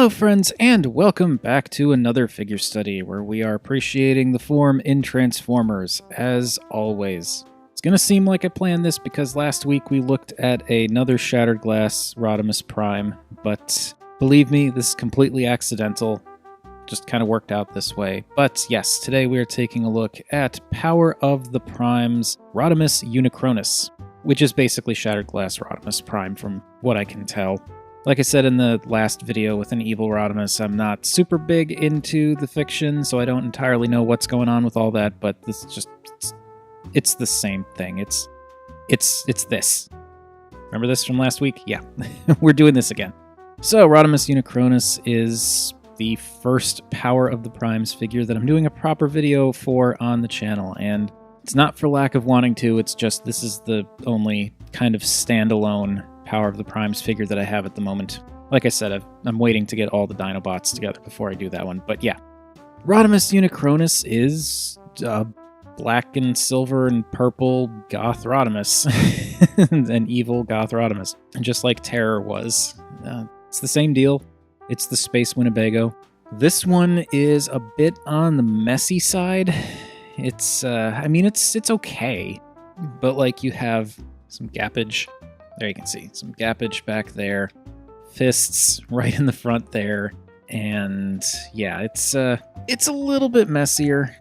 Hello friends, and welcome back to another figure study where we are appreciating the form in Transformers, as always. It's gonna seem like I planned this because last week we looked at another Shattered Glass Rodimus Prime, but believe me, this is completely accidental. Just kind of worked out this way. But yes, today we are taking a look at Power of the Prime's Rodimus Unicronus, which is basically Shattered Glass Rodimus Prime from what I can tell. Like I said in the last video with an evil Rodimus, I'm not super big into the fiction, so I don't entirely know what's going on with all that, but this just, it's the same thing. It's this. Remember this from last week? Yeah, we're doing this again. So Rodimus Unicronus is the first Power of the Primes figure that I'm doing a proper video for on the channel, and it's not for lack of wanting to, it's just this is the only kind of standalone Power of the Primes figure that I have at the moment. Like I said, I'm waiting to get all the Dinobots together before I do that one, but yeah. Rodimus Unicronus is black and silver and purple Goth Rodimus. An evil Goth Rodimus. Just like Terror was. It's the same deal. It's the Space Winnebago. This one is a bit on the messy side. It's, it's okay. But like you have some gappage. There you can see some gappage back there, fists right in the front there, and yeah, it's a little bit messier.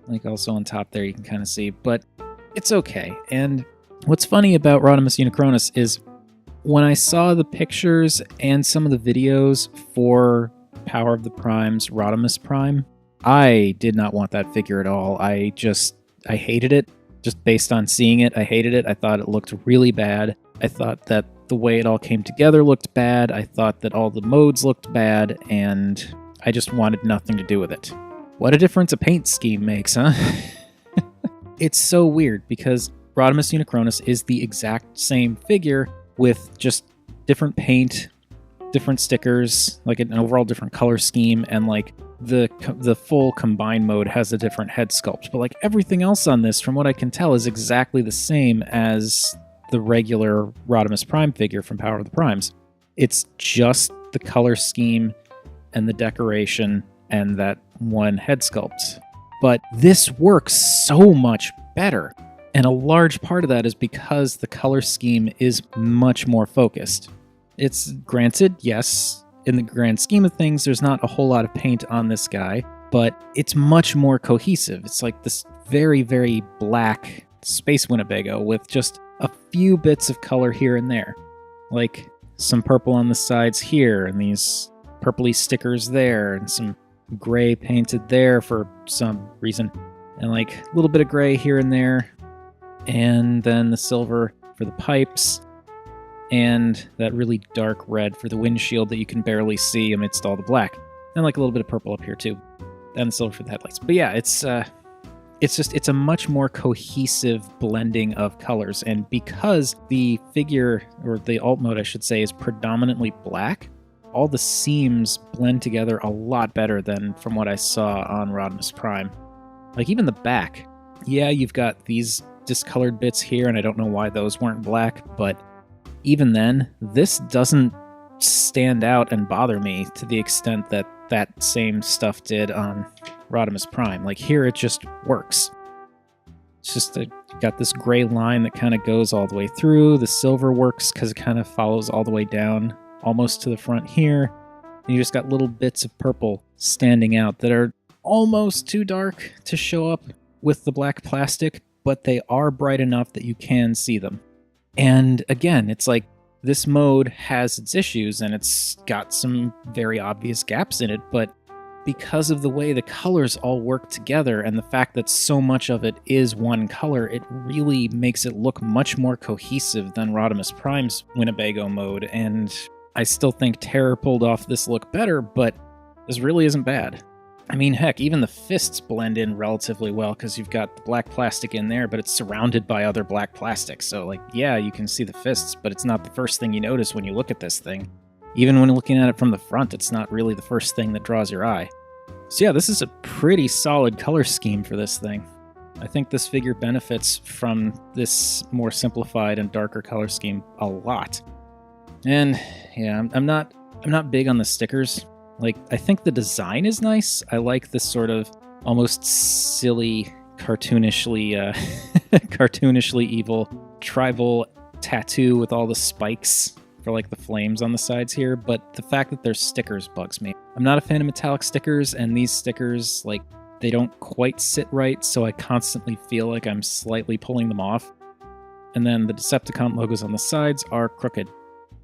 Like also on top there you can kind of see, but it's okay. And what's funny about Rodimus Unicronus is when I saw the pictures and some of the videos for Power of the Prime's Rodimus Prime, I did not want that figure at all. I hated it. Just based on seeing it, I hated it. I thought it looked really bad. I thought that the way it all came together looked bad. I thought that all the modes looked bad, and I just wanted nothing to do with it. What a difference a paint scheme makes, huh? It's so weird, because Rodimus Unicronus is the exact same figure with just different paint, different stickers, like an overall different color scheme, and like the full combined mode has a different head sculpt. But like everything else on this, from what I can tell, is exactly the same as the regular Rodimus Prime figure from Power of the Primes. It's just the color scheme and the decoration and that one head sculpt. But this works so much better. And a large part of that is because the color scheme is much more focused. It's granted, yes, in the grand scheme of things, there's not a whole lot of paint on this guy, but it's much more cohesive. It's like this very, very black Space Winnebago with just a few bits of color here and there. Like some purple on the sides here, and these purpley stickers there, and some gray painted there for some reason. And like a little bit of gray here and there. And then the silver for the pipes. And that really dark red for the windshield that you can barely see amidst all the black. And like a little bit of purple up here too. And the silver for the headlights. But yeah, it's a much more cohesive blending of colors. And because the figure, or the alt mode I should say, is predominantly black, all the seams blend together a lot better than from what I saw on Rodimus Prime. Like even the back. Yeah, you've got these discolored bits here, and I don't know why those weren't black, but even then, this doesn't stand out and bother me to the extent that that same stuff did on Rodimus Prime. Like here, it just works. It's just got this gray line that kind of goes all the way through. The silver works because it kind of follows all the way down, almost to the front here. And you just got little bits of purple standing out that are almost too dark to show up with the black plastic, but they are bright enough that you can see them. And again, it's like this mode has its issues and it's got some very obvious gaps in it, but because of the way the colors all work together and the fact that so much of it is one color, it really makes it look much more cohesive than Rodimus Prime's Winnebago mode. And I still think Terror pulled off this look better, but this really isn't bad. I mean, heck, even the fists blend in relatively well because you've got the black plastic in there, but it's surrounded by other black plastic. So, like, yeah, you can see the fists, but it's not the first thing you notice when you look at this thing. Even when looking at it from the front, it's not really the first thing that draws your eye. So yeah, this is a pretty solid color scheme for this thing. I think this figure benefits from this more simplified and darker color scheme a lot. And yeah, I'm not big on the stickers. Like, I think the design is nice. I like this sort of almost silly, cartoonishly, cartoonishly evil tribal tattoo with all the spikes for like the flames on the sides here, but the fact that there's stickers bugs me. I'm not a fan of metallic stickers, and these stickers, like, they don't quite sit right, so I constantly feel like I'm slightly pulling them off. And then the Decepticon logos on the sides are crooked,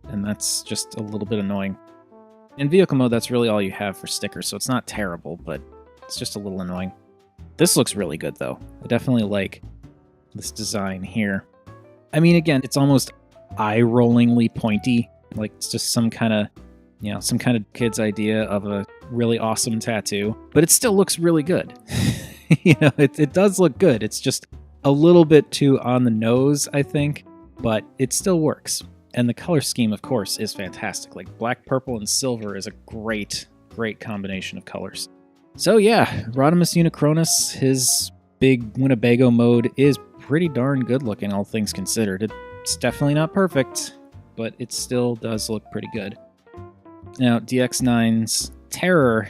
and that's just a little bit annoying. In vehicle mode, that's really all you have for stickers, so it's not terrible, but it's just a little annoying. This looks really good, though. I definitely like this design here. I mean, again, it's almost eye-rollingly pointy. Like, it's just some kind of kid's idea of a really awesome tattoo. But it still looks really good. It does look good. It's just a little bit too on the nose, I think. But it still works. And the color scheme, of course, is fantastic. Like, black, purple, and silver is a great, great combination of colors. So yeah, Rodimus Unicronus, his big Winnebago mode is pretty darn good looking, all things considered. It's definitely not perfect, but it still does look pretty good. Now, DX9's Terror,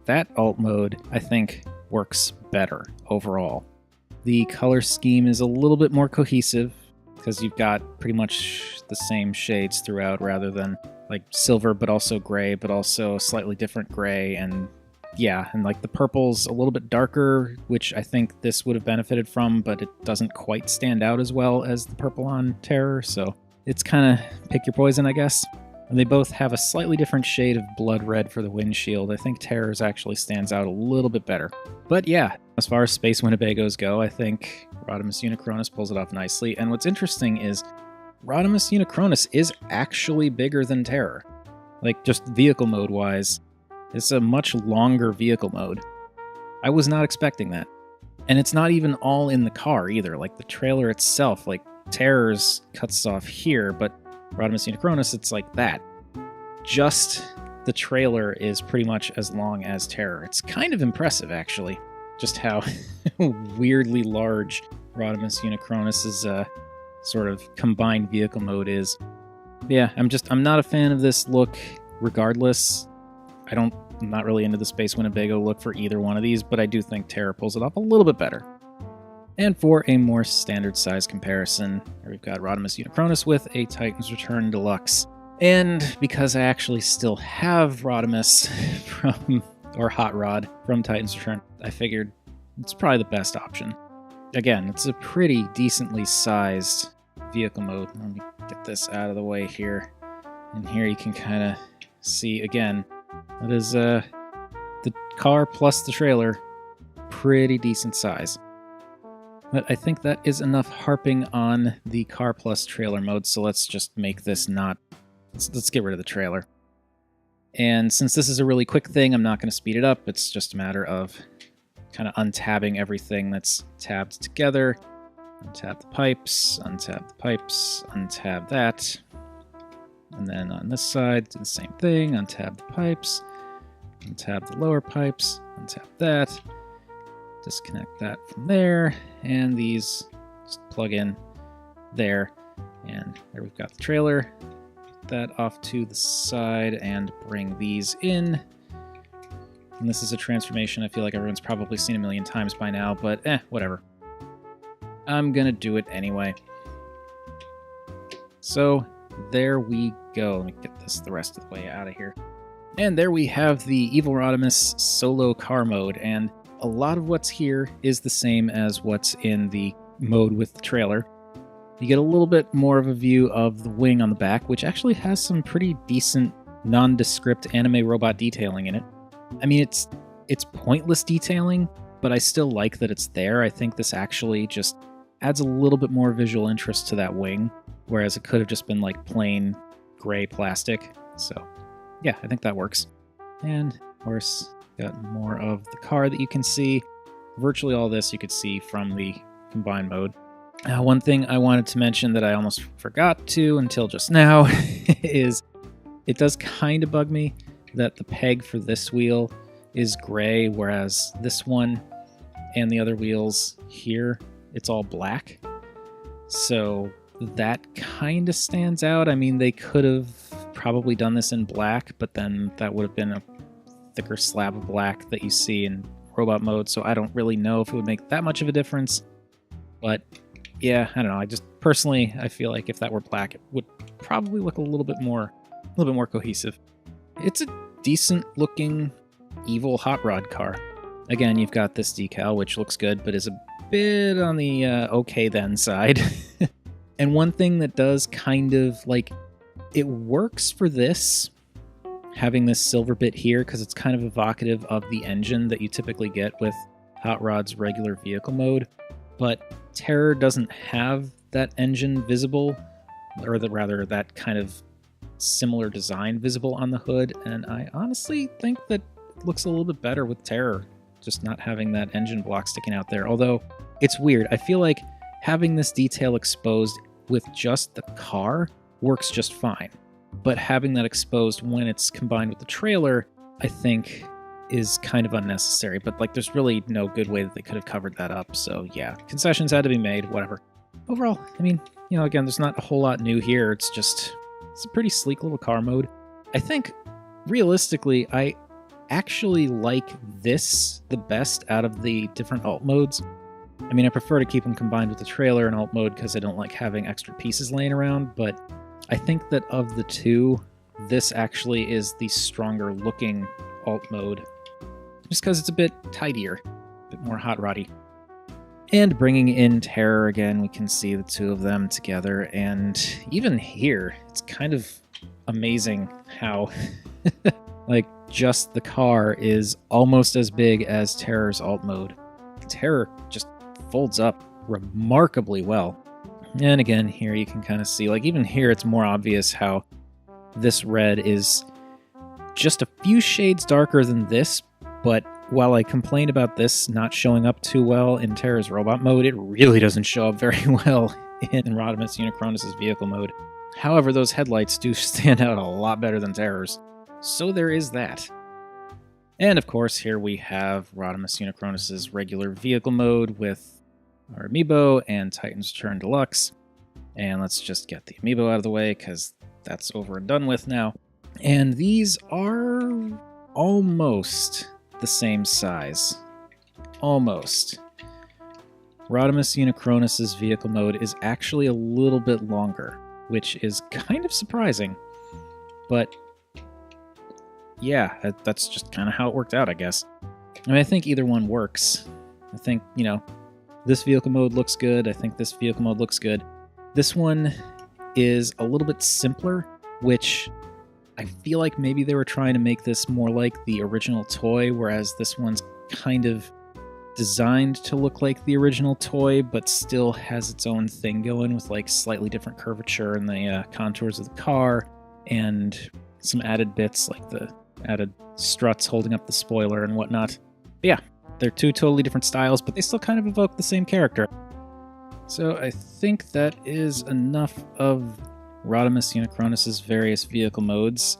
that alt mode, I think, works better overall. The color scheme is a little bit more cohesive, because you've got pretty much the same shades throughout, rather than like silver, but also gray, but also slightly different gray, and yeah, and like the purple's a little bit darker, which I think this would have benefited from, but it doesn't quite stand out as well as the purple on Terror, so it's kind of pick your poison, I guess. And they both have a slightly different shade of blood red for the windshield. I think Terror's actually stands out a little bit better. But yeah, as far as Space Winnebagos go, I think Rodimus Unicronus pulls it off nicely. And what's interesting is Rodimus Unicronus is actually bigger than Terror. Like, just vehicle mode wise, it's a much longer vehicle mode. I was not expecting that. And it's not even all in the car either. Like, the trailer itself, like, Terror's cuts off here, but Rodimus Unicronus, it's like that. Just the trailer is pretty much as long as Terror. It's kind of impressive, actually, just how weirdly large Rodimus Unicronus's sort of combined vehicle mode is. Yeah, I'm not a fan of this look regardless. I'm not really into the Space Winnebago look for either one of these, but I do think Terror pulls it off a little bit better. And for a more standard size comparison, here we've got Rodimus Unicronus with a Titan's Return Deluxe. And because I actually still have Rodimus or Hot Rod from Titan's Return, I figured it's probably the best option. Again, it's a pretty decently sized vehicle mode. Let me get this out of the way here. And here you can kind of see, again, that is the car plus the trailer, pretty decent size. But I think that is enough harping on the car plus trailer mode, so let's just make this not... Let's get rid of the trailer. And since this is a really quick thing, I'm not going to speed it up. It's just a matter of kind of untabbing everything that's tabbed together. Untab the pipes, untab that. And then on this side, do the same thing. Untab the pipes, untab the lower pipes, untab that. Disconnect that from there, and these just plug in there. And there we've got the trailer. Get that off to the side and bring these in. And this is a transformation I feel like everyone's probably seen a million times by now, but whatever. I'm gonna do it anyway. So there we go. Let me get this the rest of the way out of here. And there we have the Evil Rodimus solo car mode, and a lot of what's here is the same as what's in the mode with the trailer. You get a little bit more of a view of the wing on the back, which actually has some pretty decent nondescript anime robot detailing in it. I mean, it's pointless detailing, but I still like that it's there. I think this actually just adds a little bit more visual interest to that wing, whereas it could have just been like plain gray plastic. So yeah, I think that works. And of course, got more of the car that you can see. Virtually all this you could see from the combined mode. One thing I wanted to mention that I almost forgot to until just now is it does kind of bug me that the peg for this wheel is gray, whereas this one and the other wheels here, it's all black. So that kind of stands out. I mean, they could have probably done this in black, but then that would have been a thicker slab of black that you see in robot mode, so I don't really know if it would make that much of a difference. But yeah, I don't know. I just personally, I feel like if that were black, it would probably look a little bit more cohesive. It's a decent looking evil hot rod car. Again, you've got this decal, which looks good, but is a bit on the okay then side. And one thing that does kind of, like, it works for this, having this silver bit here, because it's kind of evocative of the engine that you typically get with Hot Rod's regular vehicle mode. But Terror doesn't have that engine visible, or rather that kind of similar design visible on the hood, and I honestly think that it looks a little bit better with Terror, just not having that engine block sticking out there. Although, it's weird. I feel like having this detail exposed with just the car works just fine. But having that exposed when it's combined with the trailer, I think is kind of unnecessary. But like, there's really no good way that they could have covered that up. So yeah, concessions had to be made, whatever. Overall, I mean, again, there's not a whole lot new here. It's a pretty sleek little car mode. I think, realistically, I actually like this the best out of the different alt modes. I mean, I prefer to keep them combined with the trailer and alt mode because I don't like having extra pieces laying around, but I think that of the two, this actually is the stronger looking alt mode, just because it's a bit tidier, a bit more hot roddy. And bringing in Terror again, we can see the two of them together, and even here, it's kind of amazing how like just the car is almost as big as Terror's alt mode. Terror just folds up remarkably well. And again, here you can kind of see, like, even here it's more obvious how this red is just a few shades darker than this, but while I complained about this not showing up too well in Terror's robot mode, it really doesn't show up very well in Rodimus Unicronus' vehicle mode. However, those headlights do stand out a lot better than Terror's, so there is that. And of course, here we have Rodimus Unicronus' regular vehicle mode with our amiibo and Titan's Return Deluxe. And let's just get the amiibo out of the way because that's over and done with now. And these are almost the same size. Almost. Rodimus Unicronus' vehicle mode is actually a little bit longer, which is kind of surprising. But yeah, that's just kind of how it worked out, I guess. I mean, I think either one works. I think, this vehicle mode looks good. I think this vehicle mode looks good. This one is a little bit simpler, which I feel like maybe they were trying to make this more like the original toy, whereas this one's kind of designed to look like the original toy, but still has its own thing going with like slightly different curvature in the contours of the car and some added bits like the added struts holding up the spoiler and whatnot. But yeah, they're two totally different styles, but they still kind of evoke the same character. So I think that is enough of Rodimus Unicronus' various vehicle modes.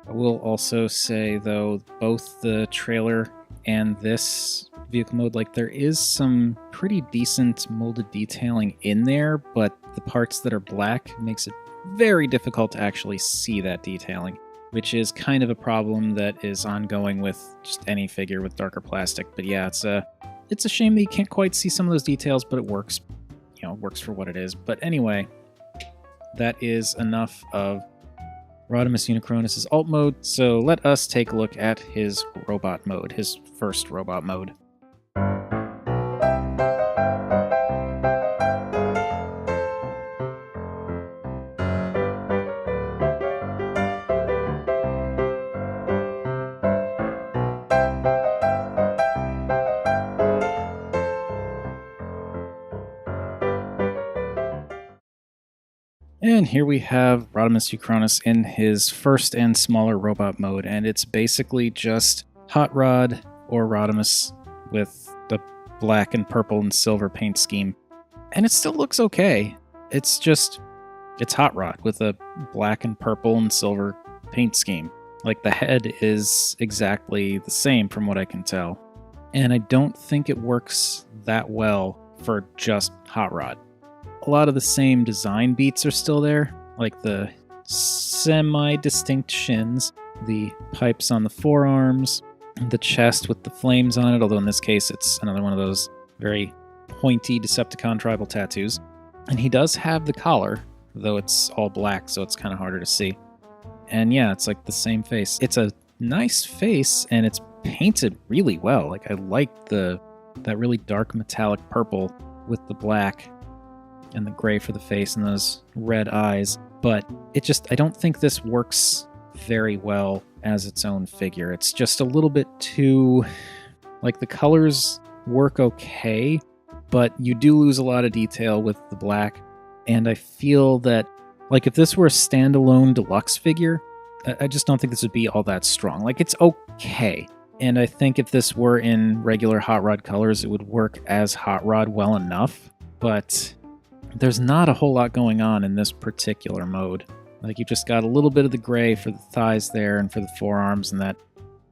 I will also say, though, both the trailer and this vehicle mode, like, there is some pretty decent molded detailing in there, but the parts that are black makes it very difficult to actually see that detailing, which is kind of a problem that is ongoing with just any figure with darker plastic. But yeah, it's a shame that you can't quite see some of those details, but it works. It works for what it is. But anyway, that is enough of Rodimus Unicronus' alt mode, so let us take a look at his robot mode, his first robot mode. And here we have Rodimus Unicronus in his first and smaller robot mode, and it's basically just Hot Rod or Rodimus with the black and purple and silver paint scheme. And it still looks okay. It's Hot Rod with a black and purple and silver paint scheme. Like, the head is exactly the same from what I can tell. And I don't think it works that well for just Hot Rod. A lot of the same design beats are still there, like the semi-distinct shins, the pipes on the forearms, the chest with the flames on it, although in this case it's another one of those very pointy Decepticon tribal tattoos. And he does have the collar, though it's all black, so it's kind of harder to see. And yeah, it's like the same face. It's a nice face, and it's painted really well. Like, I like that really dark metallic purple with the black and the gray for the face and those red eyes. But I don't think this works very well as its own figure. It's just a little bit too, like, the colors work okay, but you do lose a lot of detail with the black. And I feel that, like, if this were a standalone deluxe figure, I just don't think this would be all that strong. Like, it's okay. And I think if this were in regular Hot Rod colors, it would work as Hot Rod well enough. But there's not a whole lot going on in this particular mode. Like, you just got a little bit of the gray for the thighs there and for the forearms, and that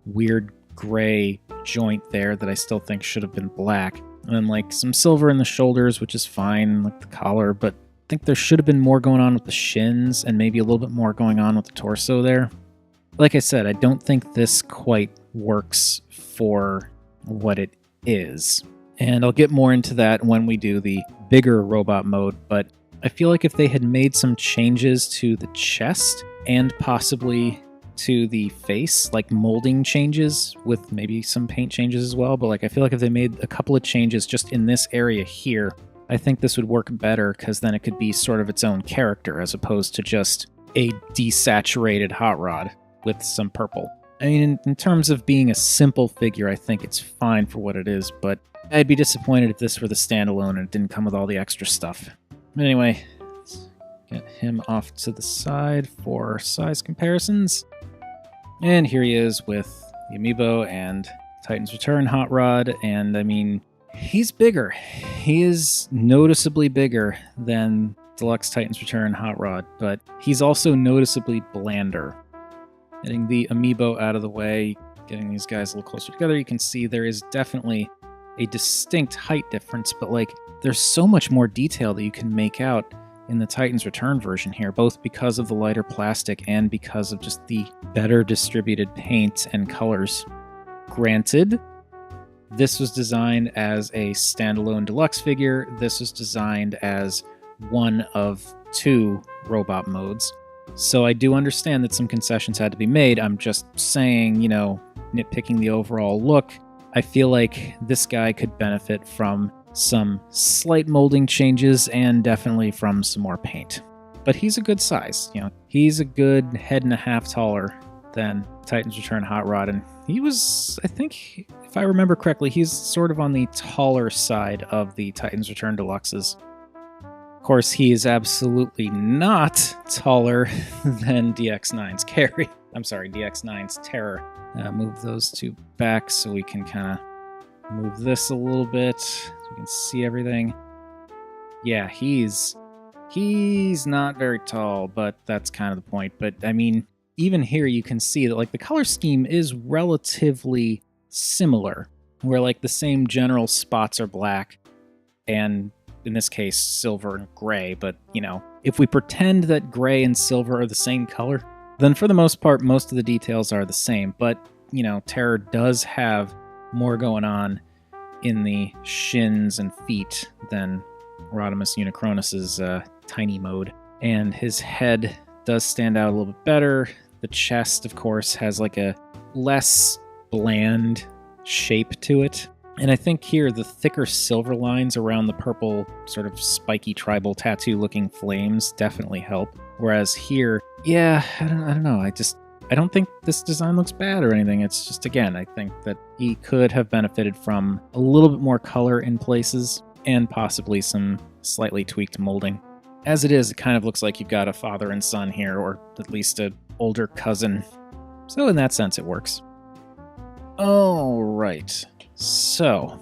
weird gray joint there that I still think should have been black. And then, like, some silver in the shoulders, which is fine, like the collar, but I think there should have been more going on with the shins and maybe a little bit more going on with the torso there. Like I said, I don't think this quite works for what it is. And I'll get more into that when we do the bigger robot mode, but I feel like if they had made some changes to the chest and possibly to the face, like molding changes with maybe some paint changes as well, but like I feel like if they made a couple of changes just in this area here, I think this would work better, because then it could be sort of its own character as opposed to just a desaturated Hot Rod with some purple. I mean, in terms of being a simple figure, I think it's fine for what it is, but I'd be disappointed if this were the standalone and it didn't come with all the extra stuff. But anyway, let's get him off to the side for size comparisons. And here he is with the Amiibo and Titan's Return Hot Rod, and I mean, he's bigger. He is noticeably bigger than Deluxe Titan's Return Hot Rod, but he's also noticeably blander. Getting the Amiibo out of the way, getting these guys a little closer together, you can see there is definitely a distinct height difference, but like, there's so much more detail that you can make out in the Titan's Return version here, both because of the lighter plastic and because of just the better distributed paint and colors. Granted, this was designed as a standalone deluxe figure. This was designed as one of 2 robot modes. So I do understand that some concessions had to be made. I'm just saying, you know, nitpicking the overall look, I feel like this guy could benefit from some slight molding changes and definitely from some more paint. But he's a good size, you know, he's a good head and a half taller than Titan's Return Hot Rod, and he was, I think, if I remember correctly, he's sort of on the taller side of the Titan's Return Deluxes. Of course, he is absolutely not taller than DX9's Carry. I'm sorry, DX9's Terror. Move those 2 back so we can kind of move this a little bit so we can see everything. Yeah, he's not very tall, but that's kind of the point. But I mean, even here you can see that like the color scheme is relatively similar, where like the same general spots are black and in this case silver and gray, but you know, if we pretend that gray and silver are the same color, then for the most part most of the details are the same. But you know, Terror does have more going on in the shins and feet than Rodimus Unicronus's tiny mode, and his head does stand out a little bit better. The chest, of course, has like a less bland shape to it. And I think here the thicker silver lines around the purple sort of spiky tribal tattoo looking flames definitely help. Whereas here, yeah, I don't know. I don't think this design looks bad or anything. It's just, again, I think that he could have benefited from a little bit more color in places and possibly some slightly tweaked molding. As it is, it kind of looks like you've got a father and son here, or at least an older cousin. So in that sense, it works. All right. So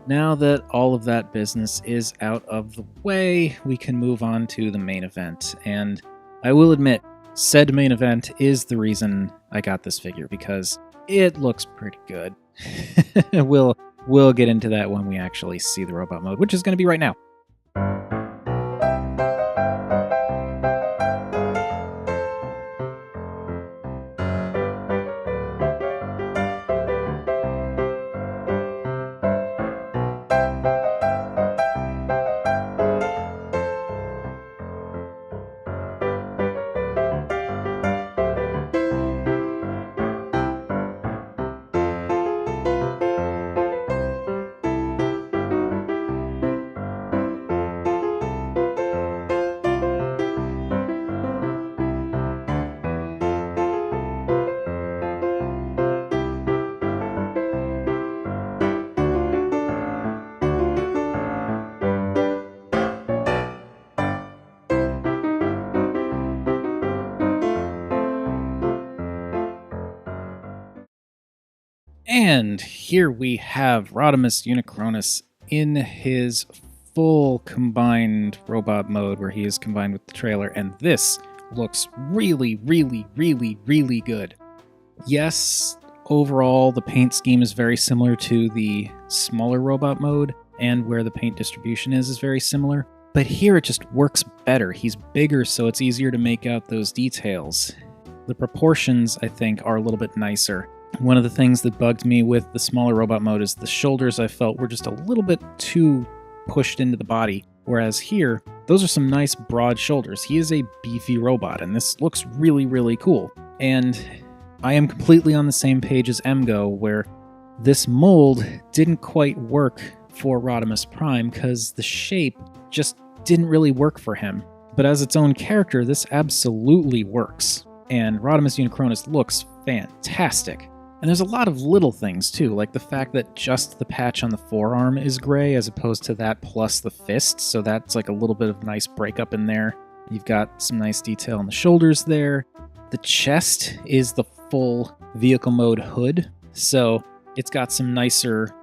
now that all of that business is out of the way, we can move on to the main event. And I will admit, said main event is the reason I got this figure, because it looks pretty good. We'll get into that when we actually see the robot mode, which is going to be right now. And here we have Rodimus Unicronus in his full combined robot mode where he is combined with the trailer, and this looks really, really, really, really good. Yes, overall the paint scheme is very similar to the smaller robot mode, and where the paint distribution is very similar, but here it just works better. He's bigger, so it's easier to make out those details. The proportions, I think, are a little bit nicer. One of the things that bugged me with the smaller robot mode is the shoulders I felt were just a little bit too pushed into the body, whereas here, those are some nice broad shoulders. He is a beefy robot, and this looks really, really cool. And I am completely on the same page as Emgo, where this mold didn't quite work for Rodimus Prime because the shape just didn't really work for him. But as its own character, this absolutely works. And Rodimus Unicronus looks fantastic. And there's a lot of little things too, like the fact that just the patch on the forearm is gray as opposed to that plus the fist, so that's like a little bit of nice breakup in there. You've got some nice detail on the shoulders there. The chest is the full vehicle mode hood, so it's got some nicer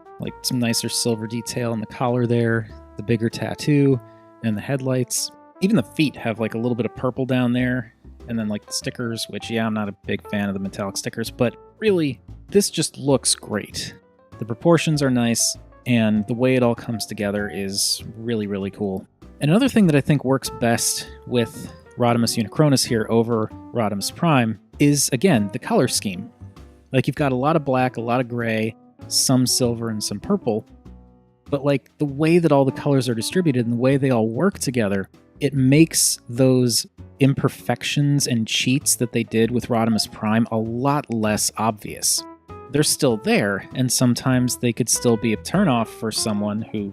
silver detail in the collar there, the bigger tattoo, and the headlights. Even the feet have like a little bit of purple down there, and then like the stickers, which, yeah, I'm not a big fan of the metallic stickers, but really, this just looks great. The proportions are nice, and the way it all comes together is really, really cool. And another thing that I think works best with Rodimus Unicronus here over Rodimus Prime is, again, the color scheme. Like, you've got a lot of black, a lot of gray, some silver, and some purple, but like the way that all the colors are distributed and the way they all work together, it makes those imperfections and cheats that they did with Rodimus Prime a lot less obvious. They're still there, and sometimes they could still be a turnoff for someone who,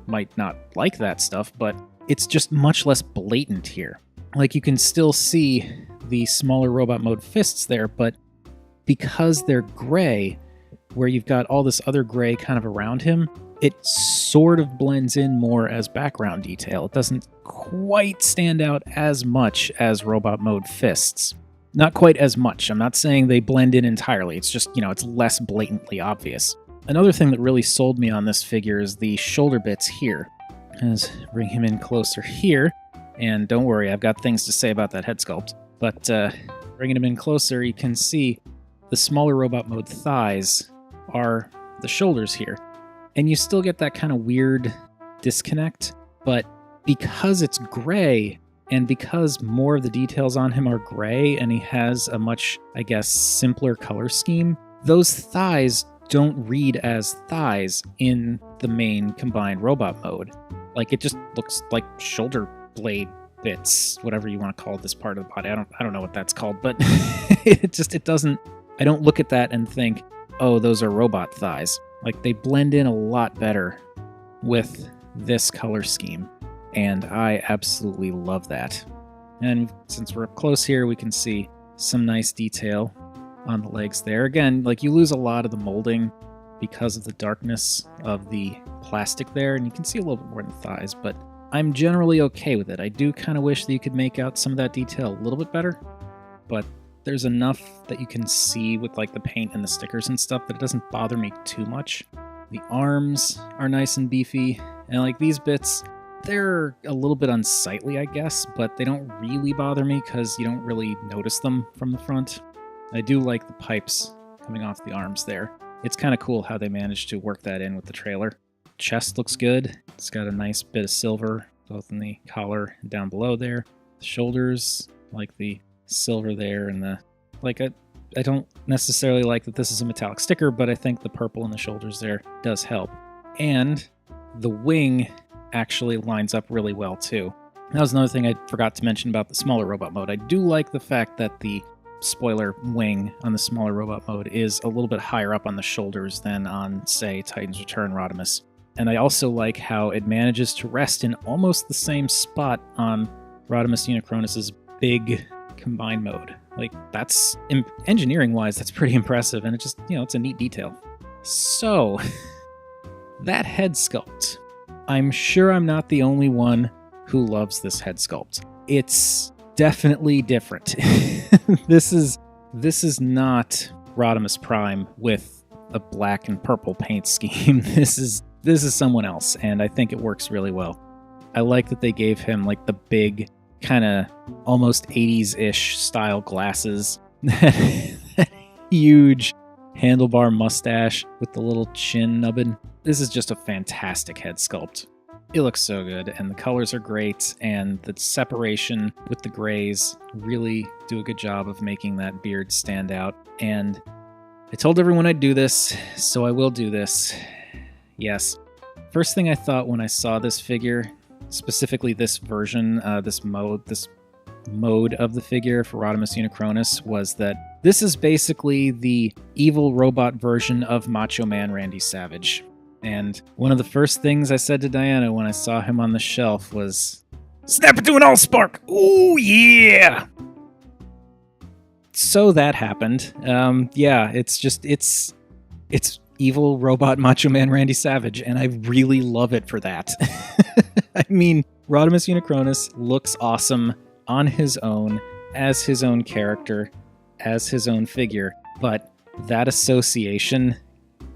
might not like that stuff, but it's just much less blatant here. Like, you can still see the smaller robot mode fists there, but because they're gray, where you've got all this other gray kind of around him, it sort of blends in more as background detail. It doesn't quite stand out as much as robot mode fists. Not quite as much. I'm not saying they blend in entirely. It's just, it's less blatantly obvious. Another thing that really sold me on this figure is the shoulder bits here. Let's bring him in closer here. And don't worry, I've got things to say about that head sculpt. But bringing him in closer, you can see the smaller robot mode thighs are the shoulders here. And you still get that kind of weird disconnect, but because it's gray, and because more of the details on him are gray, and he has a much, simpler color scheme, those thighs don't read as thighs in the main combined robot mode. Like, it just looks like shoulder blade bits, whatever you want to call this part of the body. I don't know what that's called, but it doesn't, I don't look at that and think, oh, those are robot thighs. Like, they blend in a lot better with this color scheme, and I absolutely love that. And since we're up close here, we can see some nice detail on the legs there. Again, like, you lose a lot of the molding because of the darkness of the plastic there, and you can see a little bit more in the thighs, but I'm generally okay with it. I do kind of wish that you could make out some of that detail a little bit better, but there's enough that you can see with like the paint and the stickers and stuff that it doesn't bother me too much. The arms are nice and beefy, and like these bits, they're a little bit unsightly, I guess, but they don't really bother me because you don't really notice them from the front. I do like the pipes coming off the arms there. It's kind of cool how they managed to work that in with the trailer. Chest looks good. It's got a nice bit of silver, both in the collar and down below there. The shoulders, like the silver there, and I don't necessarily like that this is a metallic sticker, but I think the purple in the shoulders there does help. And the wing actually lines up really well too. That was another thing I forgot to mention about the smaller robot mode. I do like the fact that the spoiler wing on the smaller robot mode is a little bit higher up on the shoulders than on, say, Titan's Return Rodimus. And I also like how it manages to rest in almost the same spot on Rodimus Unicronus's big combined mode. Like, that's, engineering-wise, that's pretty impressive, and it just, it's a neat detail. So, that head sculpt. I'm sure I'm not the only one who loves this head sculpt. It's definitely different. This is not Rodimus Prime with a black and purple paint scheme. This is someone else, and I think it works really well. I like that they gave him like the big, kind of almost 80s-ish style glasses, that huge handlebar mustache with the little chin nubbin. This is just a fantastic head sculpt. It looks so good, and the colors are great, and the separation with the grays really do a good job of making that beard stand out. And I told everyone I'd do this, so I will do this. Yes. First thing I thought when I saw this figure, specifically this version, this mode of the figure for Rodimus Unicronus, was that this is basically the evil robot version of Macho Man Randy Savage. And one of the first things I said to Diana when I saw him on the shelf was, "Snap it to an Allspark! Ooh, yeah!" So that happened. Yeah, it's evil robot Macho Man Randy Savage, and I really love it for that. I mean, Rodimus Unicronus looks awesome on his own, as his own character, as his own figure, but that association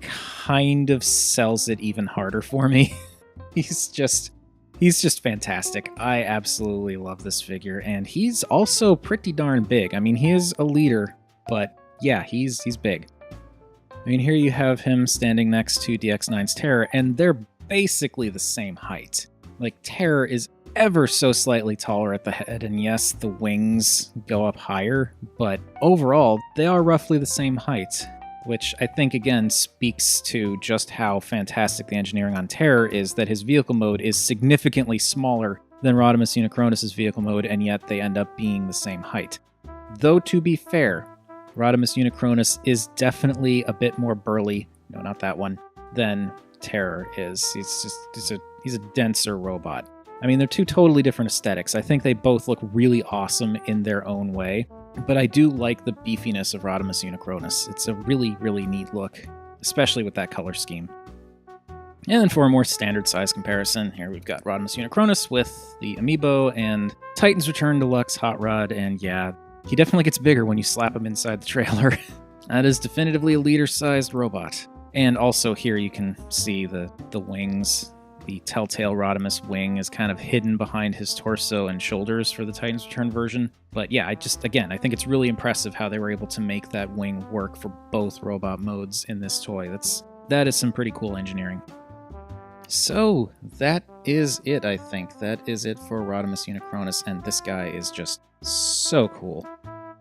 kind of sells it even harder for me. He's just fantastic. I absolutely love this figure, and he's also pretty darn big. I mean, he is a leader, but yeah, he's big. I mean, here you have him standing next to DX9's Terror, and they're basically the same height. Like, Terror is ever so slightly taller at the head, and yes, the wings go up higher, but overall, they are roughly the same height, which I think, again, speaks to just how fantastic the engineering on Terror is, that his vehicle mode is significantly smaller than Rodimus Unicronus' vehicle mode, and yet they end up being the same height. Though, to be fair, Rodimus Unicronus is definitely a bit more burly, no, not that one, than Terror is. He's a denser robot. I mean, they're two totally different aesthetics. I think they both look really awesome in their own way, but I do like the beefiness of Rodimus Unicronus. It's a really, really neat look, especially with that color scheme. And then for a more standard size comparison, here we've got Rodimus Unicronus with the Amiibo and Titan's Return Deluxe Hot Rod, and yeah, he definitely gets bigger when you slap him inside the trailer. That is definitively a leader-sized robot. And also here you can see the wings. The Telltale Rodimus wing is kind of hidden behind his torso and shoulders for the Titan's Return version. But yeah, I think it's really impressive how they were able to make that wing work for both robot modes in this toy. That is some pretty cool engineering. So that is it, I think. That is it for Rodimus Unicronus, and this guy is just so cool.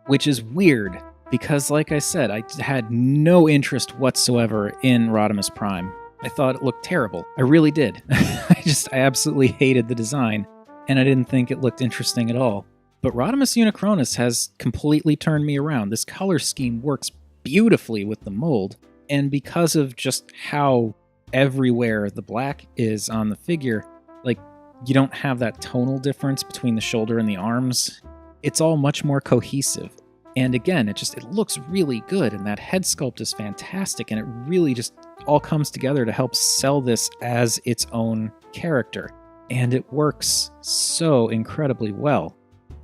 Which is weird, because like I said, I had no interest whatsoever in Rodimus Prime. I thought it looked terrible. I really did. I absolutely hated the design, and I didn't think it looked interesting at all. But Rodimus Unicronus has completely turned me around. This color scheme works beautifully with the mold, and because of just how everywhere the black is on the figure, like, you don't have that tonal difference between the shoulder and the arms. It's all much more cohesive. And again, it looks really good, and that head sculpt is fantastic, and it really just all comes together to help sell this as its own character. And it works so incredibly well.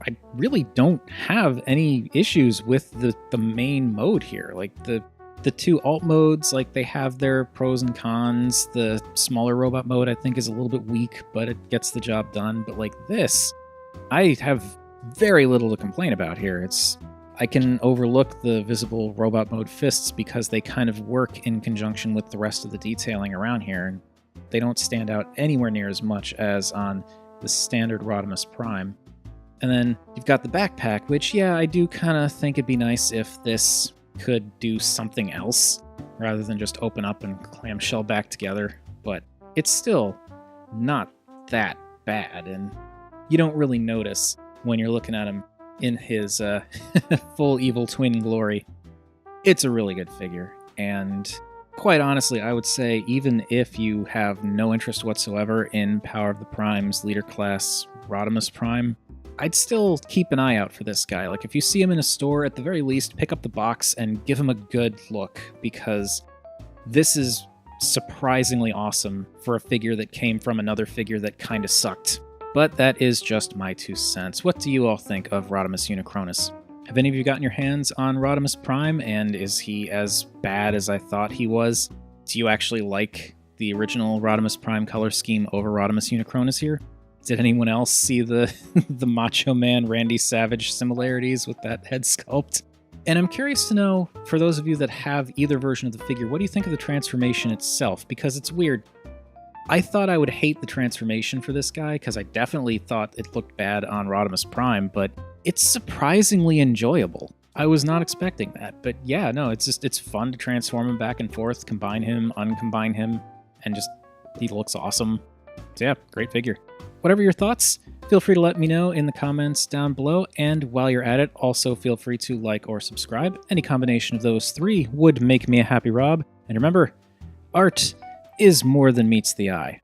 I really don't have any issues with the main mode here. Like, the two alt modes, like, they have their pros and cons. The smaller robot mode, I think, is a little bit weak, but it gets the job done. But like this, I have very little to complain about here. I can overlook the visible robot mode fists because they kind of work in conjunction with the rest of the detailing around here, and they don't stand out anywhere near as much as on the standard Rodimus Prime. And then you've got the backpack, which, yeah, I do kind of think it'd be nice if this could do something else rather than just open up and clamshell back together, but it's still not that bad, and you don't really notice when you're looking at him in his full evil twin glory. It's a really good figure, and quite honestly, I would say even if you have no interest whatsoever in Power of the Prime's leader class Rodimus Prime, I'd still keep an eye out for this guy. Like, if you see him in a store, at the very least, pick up the box and give him a good look, because this is surprisingly awesome for a figure that came from another figure that kind of sucked. But that is just my 2 cents. What do you all think of Rodimus Unicronus? Have any of you gotten your hands on Rodimus Prime, and is he as bad as I thought he was? Do you actually like the original Rodimus Prime color scheme over Rodimus Unicronus here? Did anyone else see the the Macho Man Randy Savage similarities with that head sculpt? And I'm curious to know, for those of you that have either version of the figure, what do you think of the transformation itself? Because it's weird. I thought I would hate the transformation for this guy, because I definitely thought it looked bad on Rodimus Prime, but it's surprisingly enjoyable. I was not expecting that, but yeah, no, it's fun to transform him back and forth, combine him, uncombine him, and just, he looks awesome. So yeah, great figure. Whatever your thoughts, feel free to let me know in the comments down below, and while you're at it, also feel free to like or subscribe. Any combination of those three would make me a happy Rob. And remember, art is more than meets the eye.